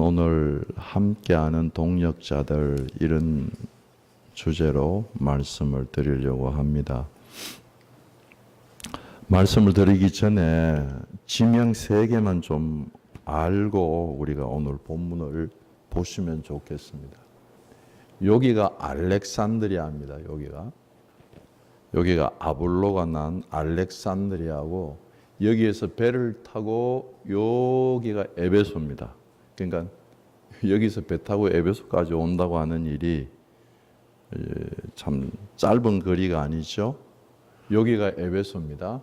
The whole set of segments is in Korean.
오늘 함께하는 동역자들 이런 주제로 말씀을 드리려고 합니다. 말씀을 드리기 전에 지명 3개만 좀 알고 우리가 오늘 본문을 보시면 좋겠습니다. 여기가 알렉산드리아입니다. 여기가 아볼로가 난 알렉산드리아고, 여기에서 배를 타고 여기가 에베소입니다. 그러니까 여기서 배 타고 에베소까지 온다고 하는 일이 참 짧은 거리가 아니죠. 여기가 에베소입니다.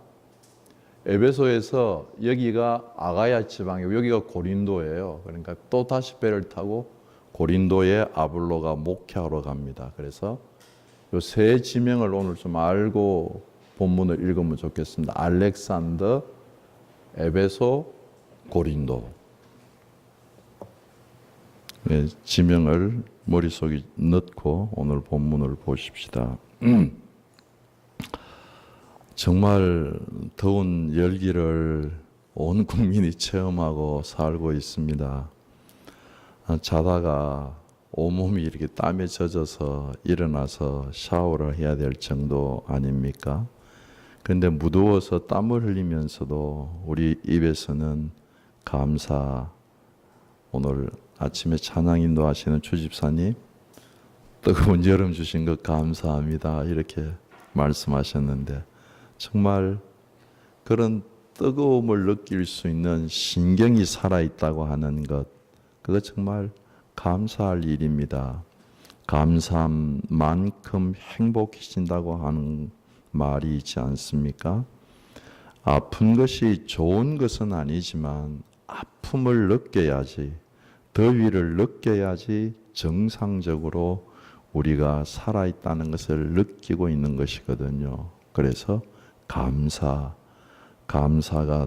에베소에서 여기가 아가야 지방이고 여기가 고린도예요. 그러니까 또 다시 배를 타고 고린도에 아볼로가 목회하러 갑니다. 그래서 이 세 지명을 오늘 좀 알고 본문을 읽으면 좋겠습니다. 알렉산더, 에베소, 고린도. 네, 지명을 머릿속에 넣고 오늘 본문을 보십시다. 정말 더운 열기를 온 국민이 체험하고 살고 있습니다. 자다가 온몸이 이렇게 땀에 젖어서 일어나서 샤워를 해야 될 정도 아닙니까? 그런데 무더워서 땀을 흘리면서도 우리 입에서는 감사, 오늘 아침에 찬양 인도하시는 주집사님, 뜨거운 여름 주신 것 감사합니다. 이렇게 말씀하셨는데, 정말 그런 뜨거움을 느낄 수 있는 신경이 살아있다고 하는 것, 그거 정말 감사할 일입니다. 감사한 만큼 행복해진다고 하는 말이 있지 않습니까? 아픈 것이 좋은 것은 아니지만 아픔을 느껴야지, 더위를 느껴야지 정상적으로 우리가 살아있다는 것을 느끼고 있는 것이거든요. 그래서 감사가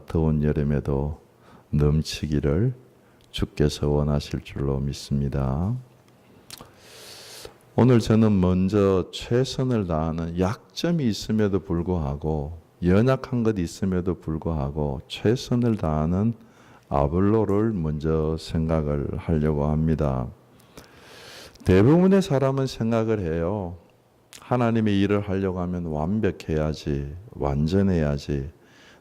더운 여름에도 넘치기를 주께서 원하실 줄로 믿습니다. 오늘 저는 먼저 최선을 다하는, 약점이 있음에도 불구하고, 연약한 것이 있음에도 불구하고 최선을 다하는 아볼로를 먼저 생각을 하려고 합니다. 대부분의 사람은 생각을 해요. 하나님의 일을 하려고 하면 완벽해야지, 완전해야지.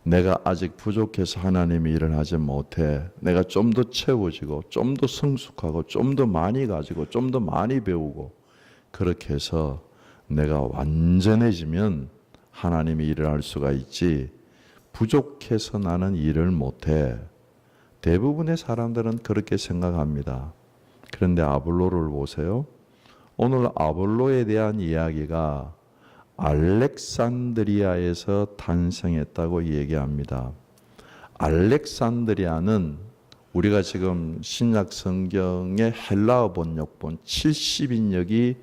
내가 아직 부족해서 하나님의 일을 하지 못해. 내가 좀 더 채워지고, 좀 더 성숙하고, 좀 더 많이 가지고, 좀 더 많이 배우고, 그렇게 해서 내가 완전해지면 하나님의 일을 할 수가 있지, 부족해서 나는 일을 못해. 대부분의 사람들은 그렇게 생각합니다. 그런데 아볼로를 보세요. 오늘 아볼로에 대한 이야기가 알렉산드리아에서 탄생했다고 얘기합니다. 알렉산드리아는 우리가 지금 신약 성경의 헬라어 번역본 70인역이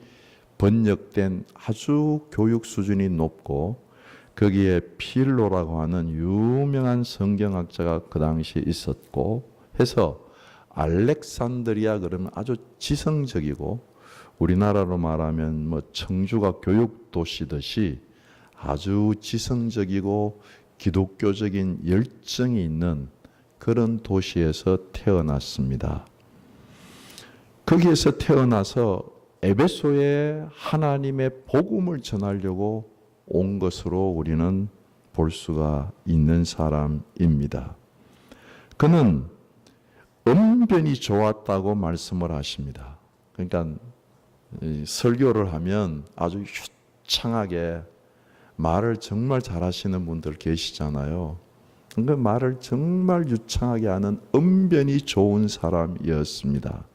번역된 아주 교육 수준이 높고, 거기에 필로라고 하는 유명한 성경학자가 그 당시 있었고 해서, 알렉산드리아 그러면 아주 지성적이고, 우리나라로 말하면 뭐 청주가 교육 도시듯이 아주 지성적이고 기독교적인 열정이 있는 그런 도시에서 태어났습니다. 거기에서 태어나서 에베소에 하나님의 복음을 전하려고 온 것으로 우리는 볼 수가 있는 사람입니다. 그는 언변이 좋았다고 말씀을 하십니다. 그러니까 설교를 하면 아주 유창하게 말을 정말 잘하시는 분들 계시잖아요. 그러니까 말을 정말 유창하게 하는 언변이 좋은 사람이었습니다.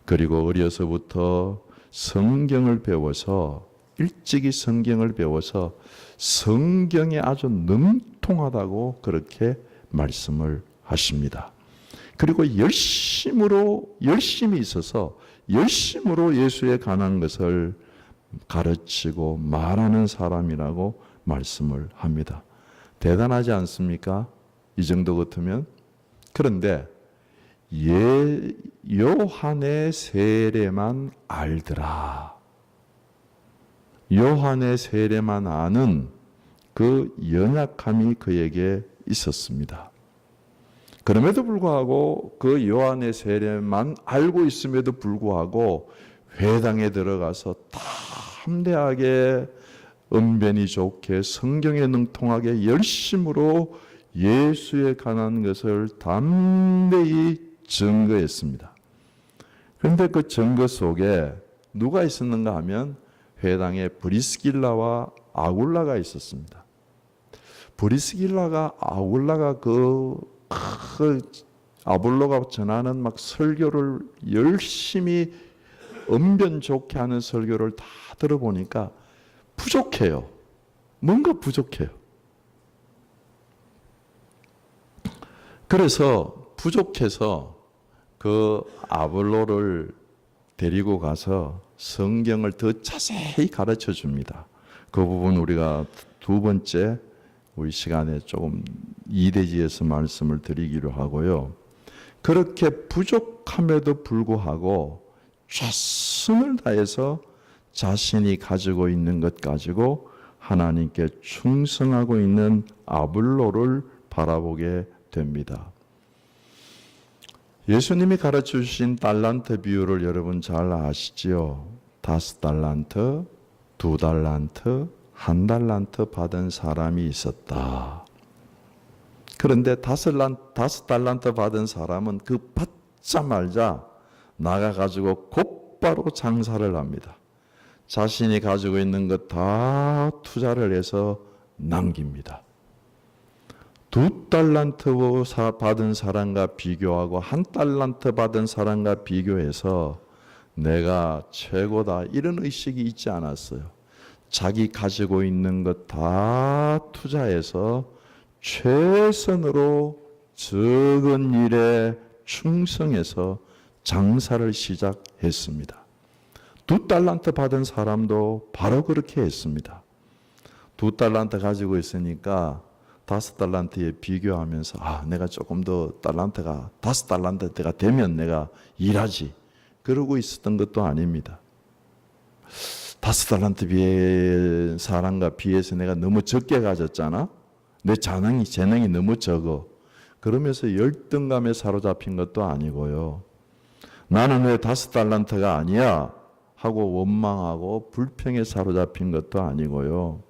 그리고 어려서부터 성경을 배워서, 일찍이 성경을 배워서 성경에 아주 능통하다고 그렇게 말씀을 하십니다. 그리고 열심히 있어서 열심으로 예수에 관한 것을 가르치고 말하는 사람이라고 말씀을 합니다. 대단하지 않습니까? 이 정도 같으면. 그런데 요한의 세례만 알더라. 요한의 세례만 아는 그 연약함이 그에게 있었습니다. 그럼에도 불구하고 그 요한의 세례만 알고 있음에도 불구하고 회당에 들어가서 담대하게 언변이 좋게 성경에 능통하게 열심으로 예수에 관한 것을 담대히 증거했습니다. 그런데 그 증거 속에 누가 있었는가 하면 회당에 브리스길라와 아굴라가 있었습니다. 브리스길라가 아굴라가 그 아볼로가 전하는 막 설교를 열심히 언변 좋게 하는 설교를 다 들어보니까 부족해요. 뭔가 부족해요. 그래서 부족해서 그 아볼로를 데리고 가서 성경을 더 자세히 가르쳐 줍니다. 그 부분 우리가 두 번째 우리 시간에 조금 이대지에서 말씀을 드리기로 하고요. 그렇게 부족함에도 불구하고 최선을 다해서 자신이 가지고 있는 것 가지고 하나님께 충성하고 있는 아볼로를 바라보게 됩니다. 예수님이 가르쳐 주신 달란트 비유를 여러분 잘 아시지요? 5달란트, 2달란트, 1달란트 받은 사람이 있었다. 그런데 5달란트 받은 사람은 그 받자마자 나가가지고 곧바로 장사를 합니다. 자신이 가지고 있는 것 다 투자를 해서 남깁니다. 2달란트 받은 사람과 비교하고 1달란트 받은 사람과 비교해서 내가 최고다 이런 의식이 있지 않았어요. 자기 가지고 있는 것 다 투자해서 최선으로 적은 일에 충성해서 장사를 시작했습니다. 2달란트 받은 사람도 바로 그렇게 했습니다. 2달란트 가지고 있으니까 5달란트에 비교하면서 내가 조금 더 달란트가 5달란트가 되면 내가 일하지 그러고 있었던 것도 아닙니다. 5달란트 사람과 비해서 내가 너무 적게 가졌잖아. 내 재능이 너무 적어. 그러면서 열등감에 사로잡힌 것도 아니고요. 나는 왜 5달란트가 아니야? 하고 원망하고 불평에 사로잡힌 것도 아니고요.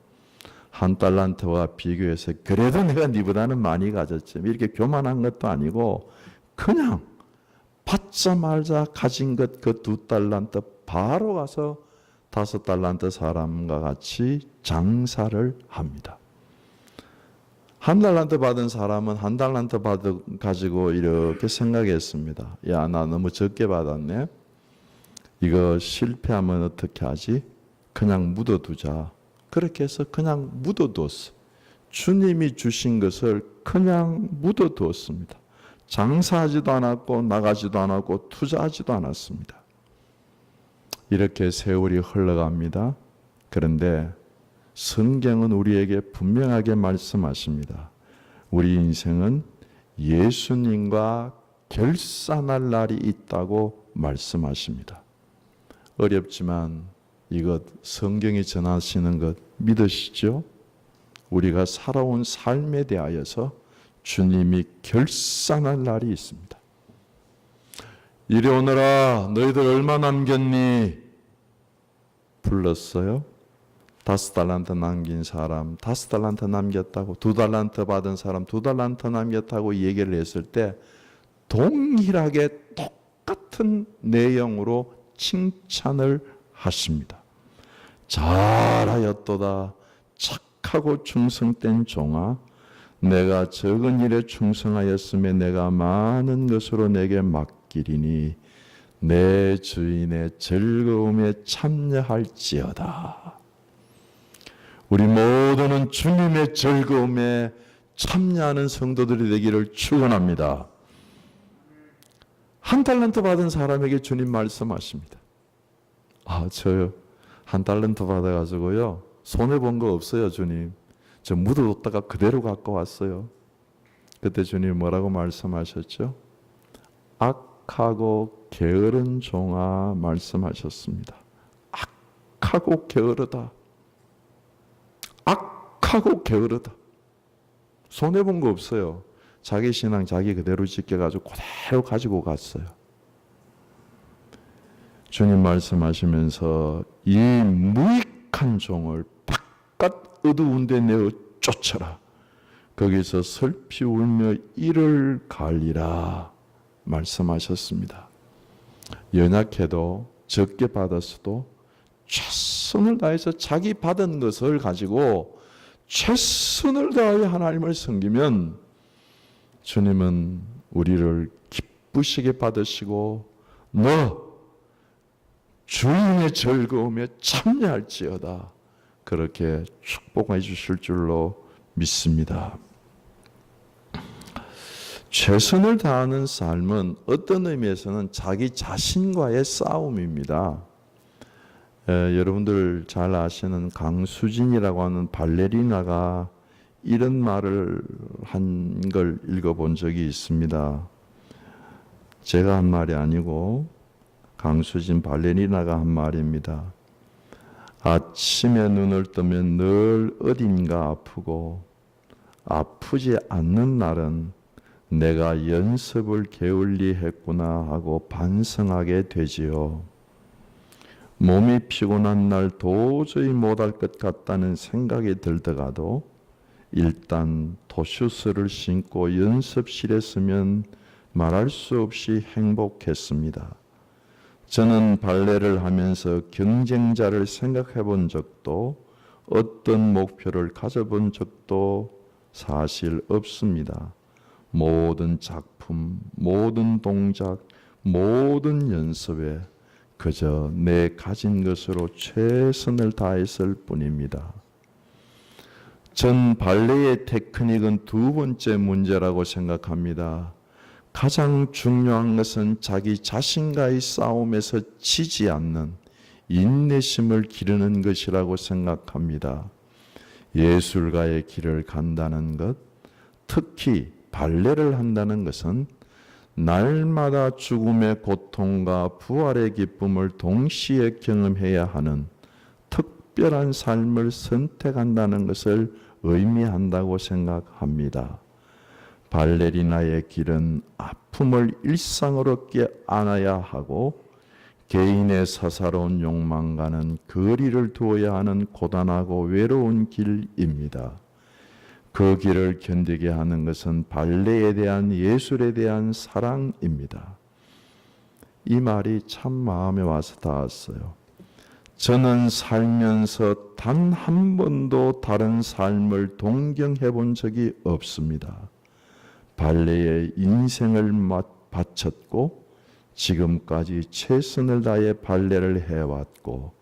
1달란트와 비교해서 그래도 내가 니보다는 많이 가졌지 이렇게 교만한 것도 아니고 그냥 받자마자 가진 것 그 2달란트 바로 가서 5달란트 사람과 같이 장사를 합니다. 1달란트 받은 사람은 1달란트 가지고 이렇게 생각했습니다. 야, 나 너무 적게 받았네. 이거 실패하면 어떻게 하지? 그냥 묻어두자. 그렇게 해서 그냥 묻어두었어. 주님이 주신 것을 그냥 묻어두었습니다. 장사하지도 않았고 나가지도 않았고 투자하지도 않았습니다. 이렇게 세월이 흘러갑니다. 그런데 성경은 우리에게 분명하게 말씀하십니다. 우리 인생은 예수님과 결산할 날이 있다고 말씀하십니다. 어렵지만 이것 성경이 전하시는 것 믿으시죠? 우리가 살아온 삶에 대하여서 주님이 결산할 날이 있습니다. 이리 오너라 너희들 얼마 남겼니? 불렀어요. 5달란트 남긴 사람 5달란트 남겼다고 2달란트 받은 사람 2달란트 남겼다고 얘기를 했을 때 동일하게 똑같은 내용으로 칭찬을 하십니다. 잘하였도다 착하고 충성된 종아 내가 적은 일에 충성하였음에 내가 많은 것으로 내게 맡기리니 내 주인의 즐거움에 참여할지어다. 우리 모두는 주님의 즐거움에 참여하는 성도들이 되기를 축원합니다. 1달란트 받은 사람에게 주님 말씀하십니다. 저요 1달란트 받아가지고요 손해본 거 없어요 주님. 저 묻어뒀다가 그대로 갖고 왔어요. 그때 주님 뭐라고 말씀하셨죠? 악하고 게으른 종아 말씀하셨습니다. 악하고 게으르다. 악하고 게으르다. 손해본 거 없어요. 자기 신앙 자기 그대로 지켜가지고 그대로 가지고 갔어요. 주님 말씀하시면서 이 무익한 종을 바깥 어두운 데 내어 쫓아라. 거기서 슬피 울며 이를 갈리라 말씀하셨습니다. 연약해도 적게 받았어도 최선을 다해서 자기 받은 것을 가지고 최선을 다하여 하나님을 섬기면 주님은 우리를 기쁘시게 받으시고 너 주인의 즐거움에 참여할지어다 그렇게 축복해 주실 줄로 믿습니다. 최선을 다하는 삶은 어떤 의미에서는 자기 자신과의 싸움입니다. 여러분들 잘 아시는 강수진이라고 하는 발레리나가 이런 말을 한 걸 읽어본 적이 있습니다. 제가 한 말이 아니고 강수진 발레리나가 한 말입니다. 아침에 눈을 뜨면 늘 어딘가 아프고 아프지 않는 날은 내가 연습을 게을리 했구나 하고 반성하게 되지요. 몸이 피곤한 날 도저히 못할 것 같다는 생각이 들다가도 일단 토슈스를 신고 연습실에 서면 말할 수 없이 행복했습니다. 저는 발레를 하면서 경쟁자를 생각해 본 적도 어떤 목표를 가져본 적도 사실 없습니다. 모든 작품, 모든 동작, 모든 연습에 그저 내 가진 것으로 최선을 다했을 뿐입니다. 전 발레의 테크닉은 두 번째 문제라고 생각합니다. 가장 중요한 것은 자기 자신과의 싸움에서 지지 않는 인내심을 기르는 것이라고 생각합니다. 예술가의 길을 간다는 것, 특히 발레를 한다는 것은 날마다 죽음의 고통과 부활의 기쁨을 동시에 경험해야 하는 특별한 삶을 선택한다는 것을 의미한다고 생각합니다. 발레리나의 길은 아픔을 일상으로 껴안아야 하고 개인의 사사로운 욕망과는 거리를 두어야 하는 고단하고 외로운 길입니다. 그 길을 견디게 하는 것은 발레에 대한 예술에 대한 사랑입니다. 이 말이 참 마음에 와서 닿았어요. 저는 살면서 단 한 번도 다른 삶을 동경해 본 적이 없습니다. 발레에 인생을 바쳤고 지금까지 최선을 다해 발레를 해왔고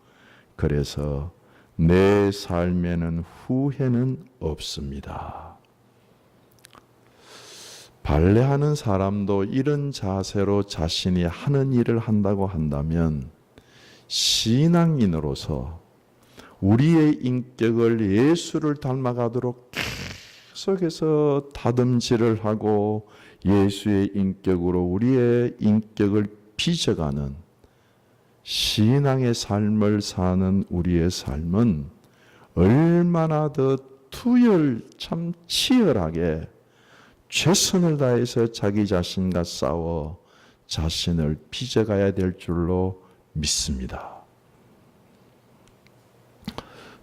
그래서 내 삶에는 후회는 없습니다. 발레하는 사람도 이런 자세로 자신이 하는 일을 한다고 한다면 신앙인으로서 우리의 인격을 예수를 닮아가도록 계속해서 다듬질을 하고 예수의 인격으로 우리의 인격을 빚어가는 신앙의 삶을 사는 우리의 삶은 얼마나 더 참 치열하게 최선을 다해서 자기 자신과 싸워 자신을 빚어가야 될 줄로 믿습니다.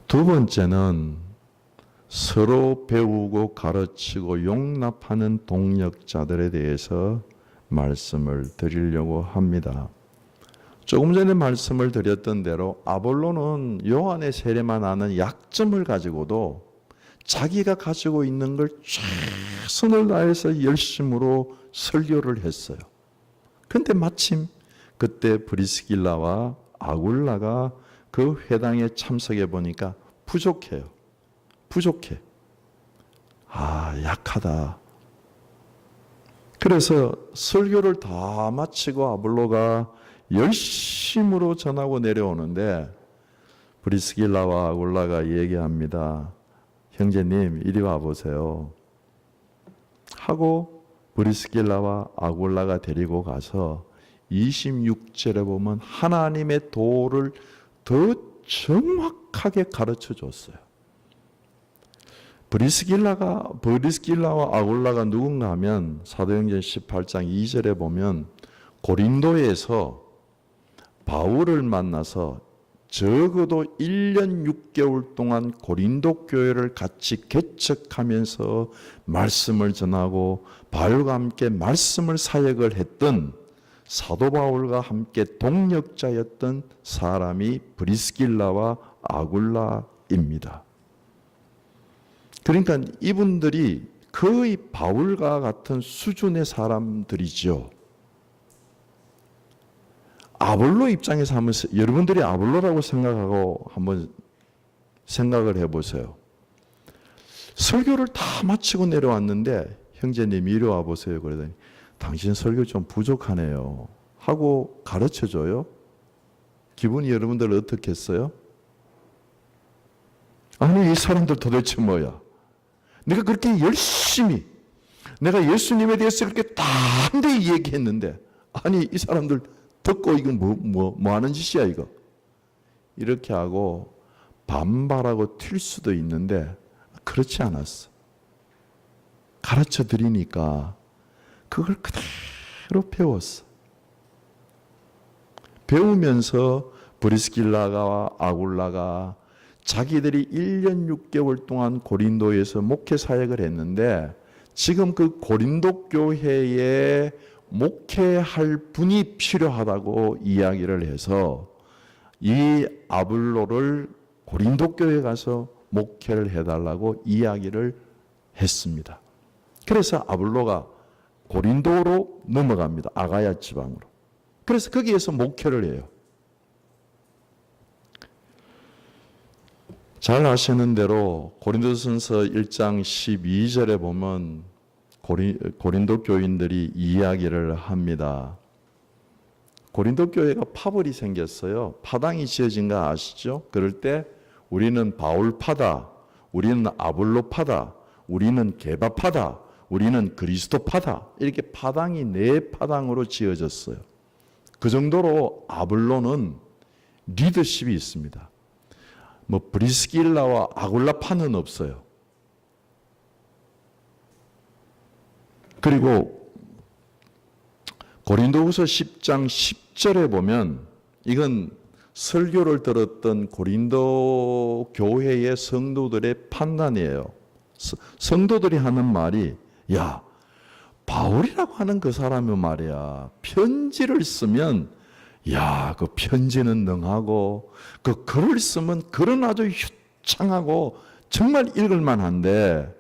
두 번째는 서로 배우고 가르치고 용납하는 동역자들에 대해서 말씀을 드리려고 합니다. 조금 전에 말씀을 드렸던 대로 아볼로는 요한의 세례만 아는 약점을 가지고도 자기가 가지고 있는 걸 최선을 다해서 열심으로 설교를 했어요. 그런데 마침 그때 브리스길라와 아굴라가 그 회당에 참석해 보니까 부족해. 약하다. 그래서 설교를 다 마치고 아볼로가 열심으로 전하고 내려오는데 브리스길라와 아굴라가 얘기합니다. 형제님 이리 와보세요. 하고 브리스길라와 아굴라가 데리고 가서 26절에 보면 하나님의 도를 더 정확하게 가르쳐 줬어요. 브리스길라와 아굴라가 누군가 하면 사도행전 18장 2절에 보면 고린도에서 바울을 만나서 적어도 1년 6개월 동안 고린도 교회를 같이 개척하면서 말씀을 전하고 바울과 함께 말씀을 사역을 했던 사도 바울과 함께 동역자였던 사람이 브리스길라와 아굴라입니다. 그러니까 이분들이 거의 바울과 같은 수준의 사람들이죠. 아볼로 입장에서 한번 여러분들이 아볼로라고 생각하고 한번 생각을 해보세요. 설교를 다 마치고 내려왔는데 형제님 이리 와 보세요. 그러더니 당신 설교 좀 부족하네요 하고 가르쳐줘요. 기분이 여러분들 어떻겠어요? 아니 이 사람들 도대체 뭐야? 내가 그렇게 열심히 내가 예수님에 대해서 그렇게 담대히 얘기했는데 아니 이 사람들 듣고 이건 뭐 하는 짓이야 이거? 이렇게 하고 반발하고 튈 수도 있는데 그렇지 않았어. 가르쳐 드리니까 그걸 그대로 배웠어. 배우면서 브리스길라와 아굴라가 자기들이 1년 6개월 동안 고린도에서 목회 사역을 했는데 지금 그 고린도 교회에 목회할 분이 필요하다고 이야기를 해서 이 아볼로를 고린도 교회에 가서 목회를 해달라고 이야기를 했습니다. 그래서 아볼로가 고린도로 넘어갑니다. 아가야 지방으로. 그래서 거기에서 목회를 해요. 잘 아시는 대로 고린도전서 1장 12절에 보면 고린도 교인들이 이야기를 합니다. 고린도 교회가 파벌이 생겼어요. 파당이 지어진 거 아시죠? 그럴 때 우리는 바울파다, 우리는 아볼로파다, 우리는 게바파다, 우리는 그리스도파다. 이렇게 파당이 4파당으로 지어졌어요. 그 정도로 아볼로는 리더십이 있습니다. 뭐 브리스길라와 아굴라파는 없어요. 그리고 고린도후서 10장 10절에 보면 이건 설교를 들었던 고린도 교회의 성도들의 판단이에요. 성도들이 하는 말이 야 바울이라고 하는 그 사람이 말이야 편지를 쓰면 야 그 편지는 능하고 그 글을 쓰면 글은 아주 유창하고 정말 읽을만한데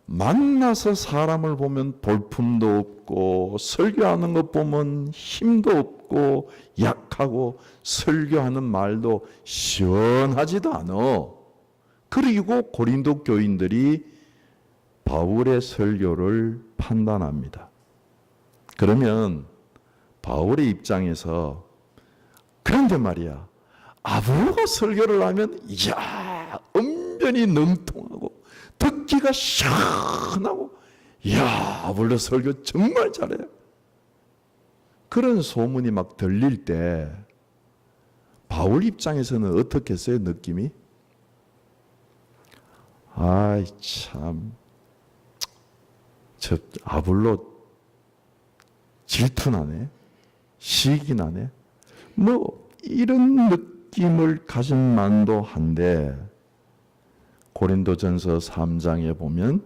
만나서 사람을 보면 볼품도 없고 설교하는 것 보면 힘도 없고 약하고 설교하는 말도 시원하지도 않아. 그리고 고린도 교인들이 바울의 설교를 판단합니다. 그러면 바울의 입장에서 그런데 말이야 아볼로가 설교를 하면 이야 언변이 능통하고 듣기가 시원하고 이야 아볼로 설교 정말 잘해요. 그런 소문이 막 들릴 때 바울 입장에서는 어떻겠어요? 느낌이? 아이 참 저 아볼로 질투나네 시기나네 뭐 이런 느낌을 가진 만도 한데 고린도전서 3장에 보면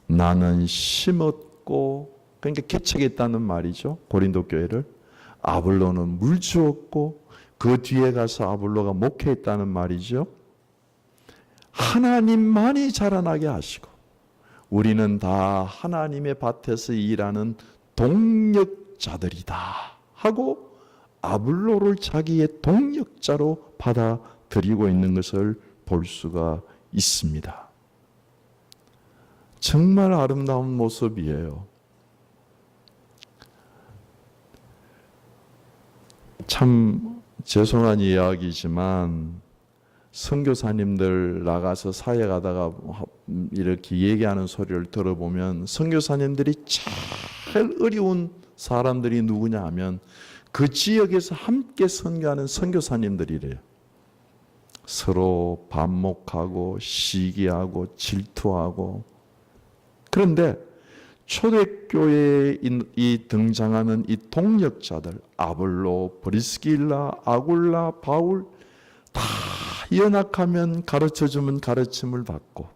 나는 심었고 그러니까 개척했다는 말이죠. 고린도 교회를 아볼로는 물 주었고 그 뒤에 가서 아볼로가 목회했다는 말이죠. 하나님만이 자라나게 하시고 우리는 다 하나님의 밭에서 일하는 동력자들이다 하고 아볼로를 자기의 동력자로 받아들이고 있는 것을 볼 수가 있습니다. 정말 아름다운 모습이에요. 참 죄송한 이야기지만 선교사님들 나가서 사역하다가 이렇게 얘기하는 소리를 들어보면 선교사님들이 제일 어려운 사람들이 누구냐 하면 그 지역에서 함께 선교하는 선교사님들이래요. 서로 반목하고 시기하고 질투하고. 그런데 초대교회에 이 등장하는 이 동역자들, 아볼로, 브리스길라, 아굴라, 바울, 다 연약하면 가르쳐주면 가르침을 받고,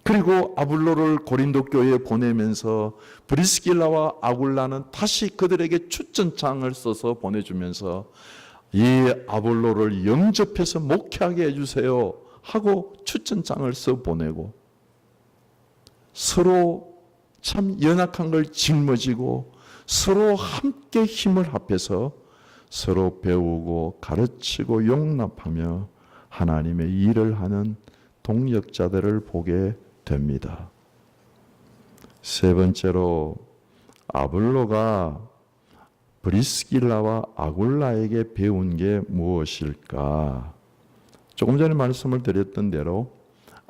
그리고 아볼로를 고린도 교회에 보내면서 브리스길라와 아굴라는 다시 그들에게 추천장을 써서 보내주면서 이 아볼로를 영접해서 목회하게 해주세요 하고 추천장을 써 보내고, 서로 참 연약한 걸 짊어지고 서로 함께 힘을 합해서 서로 배우고 가르치고 용납하며 하나님의 일을 하는 동역자들을 보게 됩니다. 세 번째로, 아볼로가 브리스길라와 아굴라에게 배운 게 무엇일까? 조금 전에 말씀을 드렸던 대로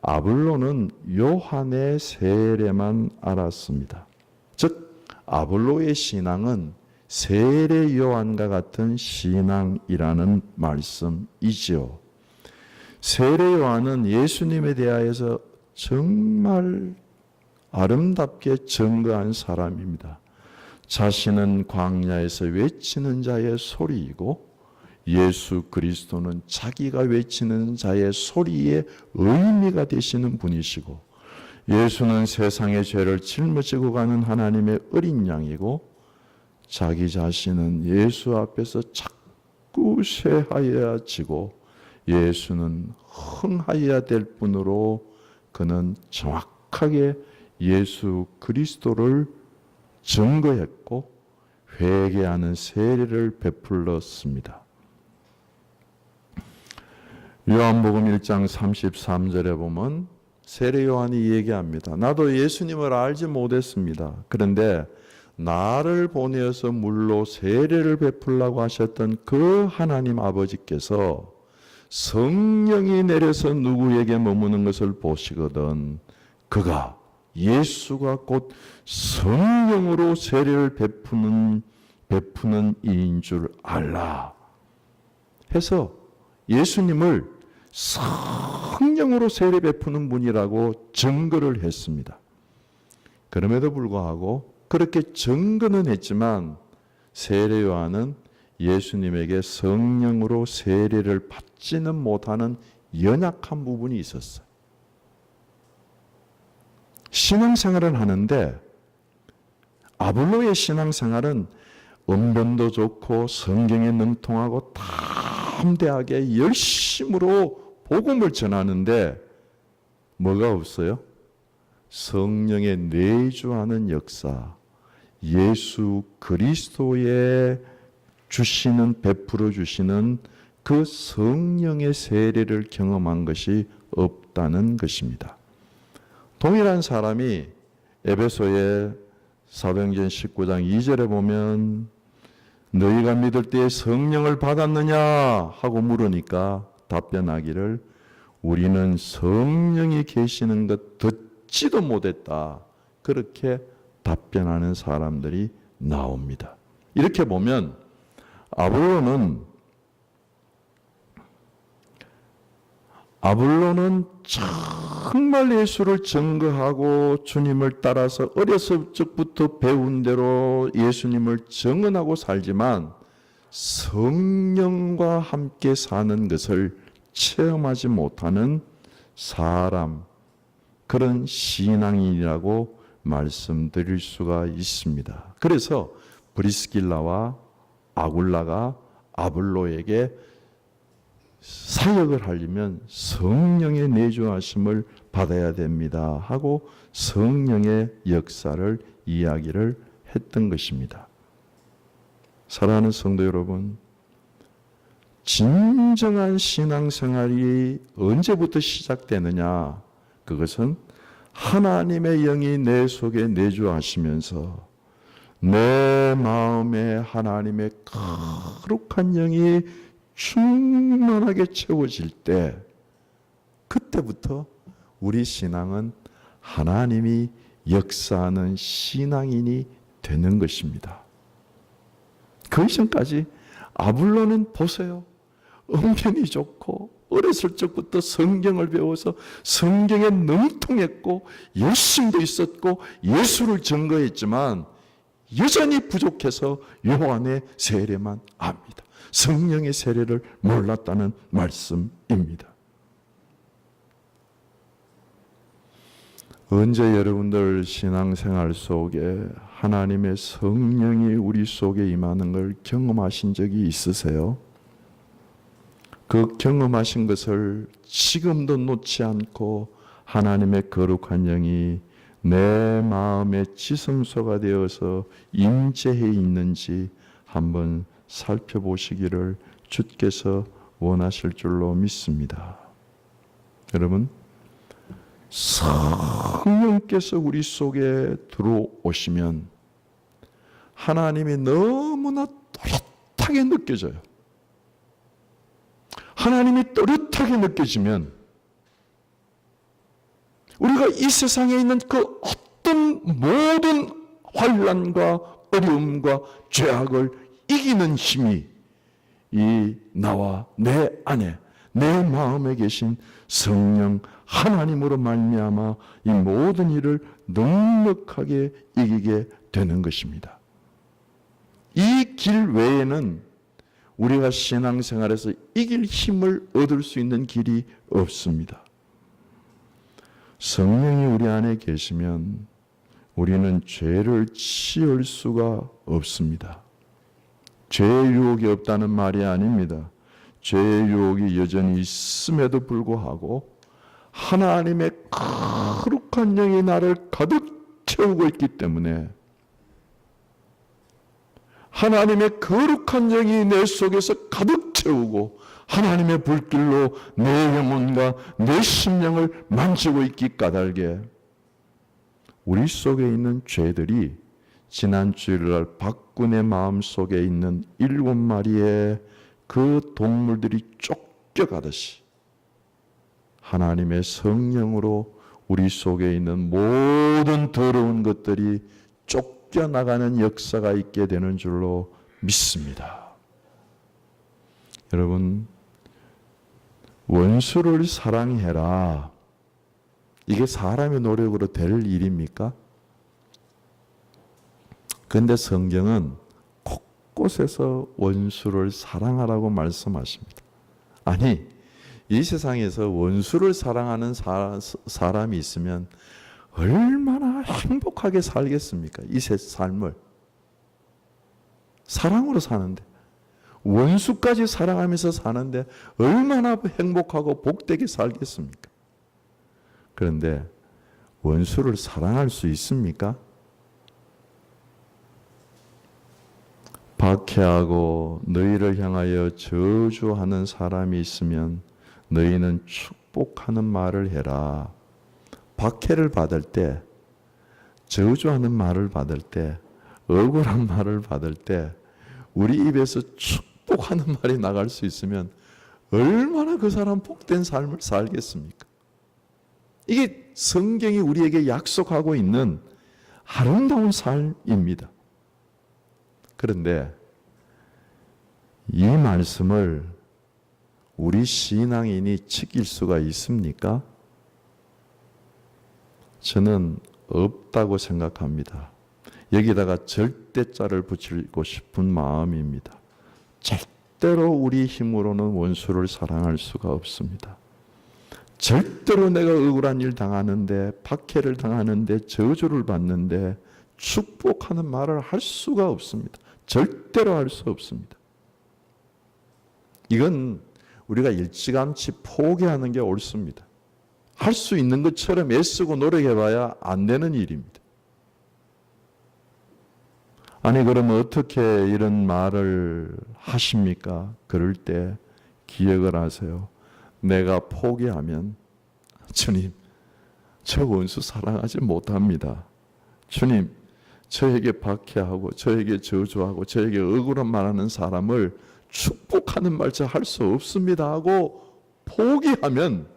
아볼로는 요한의 세례만 알았습니다. 즉 아볼로의 신앙은 세례 요한과 같은 신앙이라는 말씀이지요. 세례 요한은 예수님에 대하여서 정말 아름답게 증거한 사람입니다. 자신은 광야에서 외치는 자의 소리이고 예수 그리스도는 자기가 외치는 자의 소리의 의미가 되시는 분이시고, 예수는 세상의 죄를 짊어지고 가는 하나님의 어린 양이고, 자기 자신은 예수 앞에서 자꾸 쇠하여지고 예수는 흥하여야 될 분으로 그는 정확하게 예수 그리스도를 증거했고 회개하는 세례를 베풀었습니다. 요한복음 1장 33절에 보면 세례 요한이 얘기합니다. 나도 예수님을 알지 못했습니다. 그런데 나를 보내어서 물로 세례를 베풀라고 하셨던 그 하나님 아버지께서 성령이 내려서 누구에게 머무는 것을 보시거든 그가 예수가 곧 성령으로 세례를 베푸는 이인 줄 알라 해서 예수님을 성령으로 세례 베푸는 분이라고 증거를 했습니다. 그럼에도 불구하고 그렇게 증거는 했지만 세례 요한은 예수님에게 성령으로 세례를 받지는 못하는 연약한 부분이 있었어요. 신앙생활을 하는데 아볼로의 신앙생활은 언변도 좋고 성경에 능통하고 담대하게 열심으로 복음을 전하는데 뭐가 없어요? 성령의 내주하는 역사, 예수 그리스도의 주시는 베풀어 주시는 그 성령의 세례를 경험한 것이 없다는 것입니다. 동일한 사람이 에베소의 사도행전 19장 2절에 보면 너희가 믿을 때에 성령을 받았느냐 하고 물으니까 답변하기를 우리는 성령이 계시는 것 듣지도 못했다. 그렇게 답변하는 사람들이 나옵니다. 이렇게 보면 아볼로는 정말 예수를 증거하고 주님을 따라서 어렸을 적부터 배운 대로 예수님을 증언하고 살지만 성령과 함께 사는 것을 체험하지 못하는 사람, 그런 신앙인이라고 말씀드릴 수가 있습니다. 그래서 브리스길라와 아굴라가 아볼로에게 사역을 하려면 성령의 내주하심을 받아야 됩니다 하고 성령의 역사를 이야기를 했던 것입니다. 사랑하는 성도 여러분, 진정한 신앙생활이 언제부터 시작되느냐? 그것은 하나님의 영이 내 속에 내주하시면서 내 마음에 하나님의 거룩한 영이 충만하게 채워질 때, 그때부터 우리 신앙은 하나님이 역사하는 신앙인이 되는 것입니다. 그 이전까지 아볼로는 보세요. 엄연히 좋고 어렸을 적부터 성경을 배워서 성경에 능통했고 열심도 있었고 예수를 증거했지만 여전히 부족해서 요한의 세례만 압니다. 성령의 세례를 몰랐다는 말씀입니다. 언제 여러분들 신앙생활 속에 하나님의 성령이 우리 속에 임하는 걸 경험하신 적이 있으세요? 그 경험하신 것을 지금도 놓지 않고 하나님의 거룩한 영이 내 마음의 지성소가 되어서 임재해 있는지 한번 살펴보시기를 주께서 원하실 줄로 믿습니다. 여러분, 성령께서 우리 속에 들어오시면 하나님이 너무나 또렷하게 느껴져요. 하나님이 또렷하게 느껴지면 우리가 이 세상에 있는 그 어떤 모든 환난과 어려움과 죄악을 이기는 힘이 이 나와 내 안에 내 마음에 계신 성령 하나님으로 말미암아 이 모든 일을 넉넉하게 이기게 되는 것입니다. 이 길 외에는 우리가 신앙생활에서 이길 힘을 얻을 수 있는 길이 없습니다. 성령이 우리 안에 계시면 우리는 죄를 지을 수가 없습니다. 죄의 유혹이 없다는 말이 아닙니다. 죄의 유혹이 여전히 있음에도 불구하고 하나님의 거룩한 영이 나를 가득 채우고 있기 때문에 하나님의 거룩한 영이 내 속에서 가득 채우고 하나님의 불길로 내 영혼과 내 심령을 만지고 있기 까닭에 우리 속에 있는 죄들이 지난 주일날 박군의 마음속에 있는 7마리의 그 동물들이 쫓겨가듯이 하나님의 성령으로 우리 속에 있는 모든 더러운 것들이 쫓겨나가는 역사가 있게 되는 줄로 믿습니다. 여러분, 원수를 사랑해라. 이게 사람의 노력으로 될 일입니까? 그런데 성경은 곳곳에서 원수를 사랑하라고 말씀하십니다. 아니, 이 세상에서 원수를 사랑하는 사람이 있으면 얼마나 행복하게 살겠습니까? 이 삶을. 사랑으로 사는데, 원수까지 사랑하면서 사는데 얼마나 행복하고 복되게 살겠습니까? 그런데 원수를 사랑할 수 있습니까? 박해하고 너희를 향하여 저주하는 사람이 있으면 너희는 축복하는 말을 해라. 박해를 받을 때, 저주하는 말을 받을 때, 억울한 말을 받을 때 우리 입에서 축복하는 말이 나갈 수 있으면 얼마나 그 사람 복된 삶을 살겠습니까? 이게 성경이 우리에게 약속하고 있는 아름다운 삶입니다. 그런데 이 말씀을 우리 신앙인이 지킬 수가 있습니까? 저는 없다고 생각합니다. 여기다가 절대자를 붙이고 싶은 마음입니다. 절대로 우리 힘으로는 원수를 사랑할 수가 없습니다. 절대로 내가 억울한 일 당하는데, 박해를 당하는데, 저주를 받는데 축복하는 말을 할 수가 없습니다. 절대로 할 수 없습니다. 이건 우리가 일찌감치 포기하는 게 옳습니다. 할 수 있는 것처럼 애쓰고 노력해봐야 안 되는 일입니다. 아니, 그러면 어떻게 이런 말을 하십니까? 그럴 때 기억을 하세요. 내가 포기하면 주님, 저 원수 사랑하지 못합니다. 주님, 저에게 박해하고 저에게 저주하고 저에게 억울한 말하는 사람을 축복하는 말처 할 수 없습니다 하고 포기하면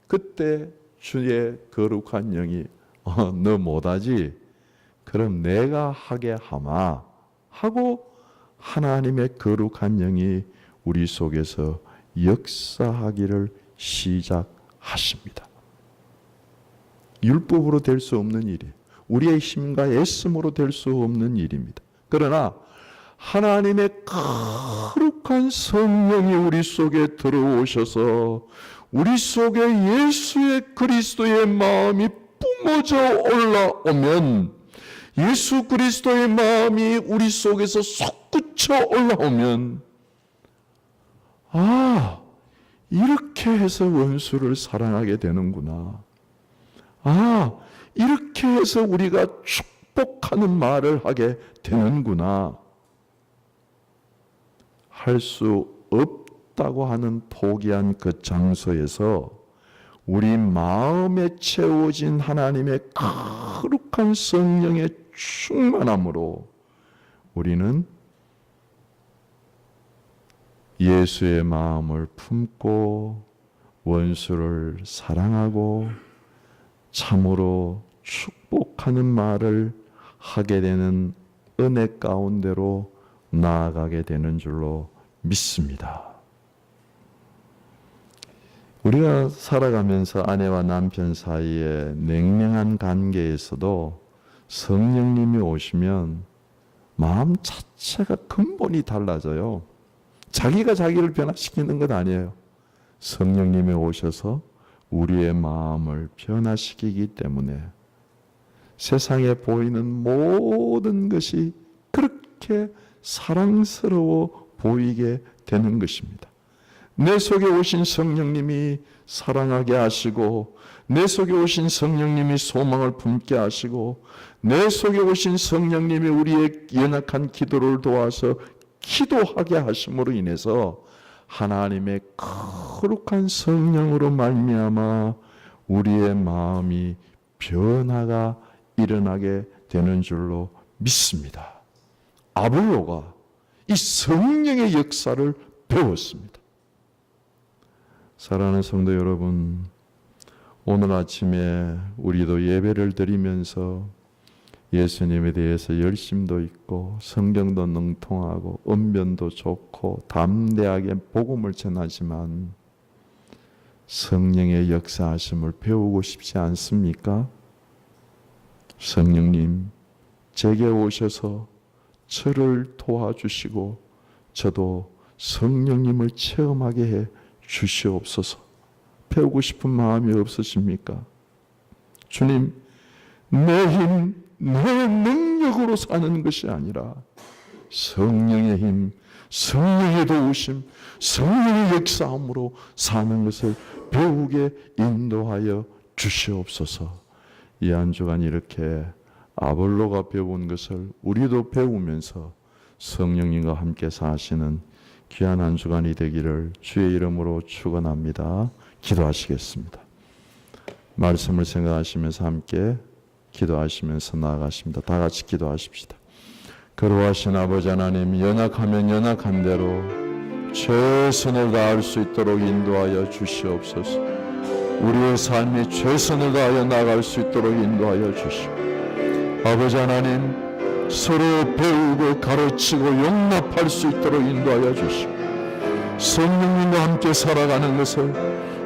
그때 주의 거룩한 영이 너 못하지? 그럼 내가 하게 하마 하고 하나님의 거룩한 영이 우리 속에서 역사하기를 시작하십니다. 율법으로 될 수 없는 일이에요. 우리의 힘과 애씀으로 될 수 없는 일입니다. 그러나 하나님의 거룩한 성령이 우리 속에 들어오셔서 우리 속에 예수의 그리스도의 마음이 뿜어져 올라오면, 예수 그리스도의 마음이 우리 속에서 솟구쳐 올라오면, 아, 이렇게 해서 원수를 사랑하게 되는구나. 아, 이렇게 해서 우리가 축복하는 말을 하게 되는구나. 할 수 없다고 하는 포기한 그 장소에서 우리 마음에 채워진 하나님의 거룩한 성령의 충만함으로 우리는 예수의 마음을 품고 원수를 사랑하고 참으로 축복하는 말을 하게 되는 은혜 가운데로 나아가게 되는 줄로 믿습니다. 우리가 살아가면서 아내와 남편 사이에 냉랭한 관계에서도 성령님이 오시면 마음 자체가 근본이 달라져요. 자기가 자기를 변화시키는 것 아니에요. 성령님이 오셔서 우리의 마음을 변화시키기 때문에 세상에 보이는 모든 것이 그렇게 사랑스러워 보이게 되는 것입니다. 내 속에 오신 성령님이 사랑하게 하시고, 내 속에 오신 성령님이 소망을 품게 하시고, 내 속에 오신 성령님이 우리의 연약한 기도를 도와서 기도하게 하심으로 인해서 하나님의 거룩한 성령으로 말미암아 우리의 마음이 변화가 일어나게 되는 줄로 믿습니다. 아볼로가 이 성령의 역사를 배웠습니다. 사랑하는 성도 여러분, 오늘 아침에 우리도 예배를 드리면서 예수님에 대해서 열심도 있고 성경도 능통하고 언변도 좋고 담대하게 복음을 전하지만 성령의 역사하심을 배우고 싶지 않습니까? 성령님, 제게 오셔서 저를 도와주시고 저도 성령님을 체험하게 해 주시옵소서. 배우고 싶은 마음이 없으십니까? 주님, 내 힘, 내 능력으로 사는 것이 아니라 성령의 힘, 성령의 도우심, 성령의 역사함으로 사는 것을 배우게 인도하여 주시옵소서. 이 한 주간 이렇게 아볼로가 배운 것을 우리도 배우면서 성령님과 함께 사시는 귀한 한 주간이 되기를 주의 이름으로 축원합니다. 기도하시겠습니다. 말씀을 생각하시면서 함께 기도하시면서 나아가십니다. 다 같이 기도하십시다. 거룩하신 아버지 하나님, 연약하면 연약한 대로 최선을 다할 수 있도록 인도하여 주시옵소서. 우리의 삶이 최선을 다하여 나아갈 수 있도록 인도하여 주시고, 아버지 하나님, 서로 배우고 가르치고 용납할 수 있도록 인도하여 주시고, 성령님과 함께 살아가는 것을,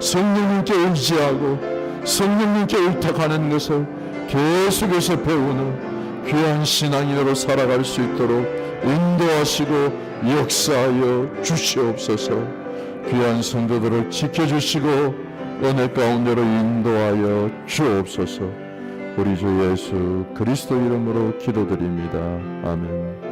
성령님께 의지하고 성령님께 의탁하는 것을 계속해서 배우는 귀한 신앙인으로 살아갈 수 있도록 인도하시고 역사하여 주시옵소서. 귀한 성도들을 지켜주시고 은혜 가운데로 인도하여 주옵소서. 우리 주 예수 그리스도 이름으로 기도드립니다. 아멘.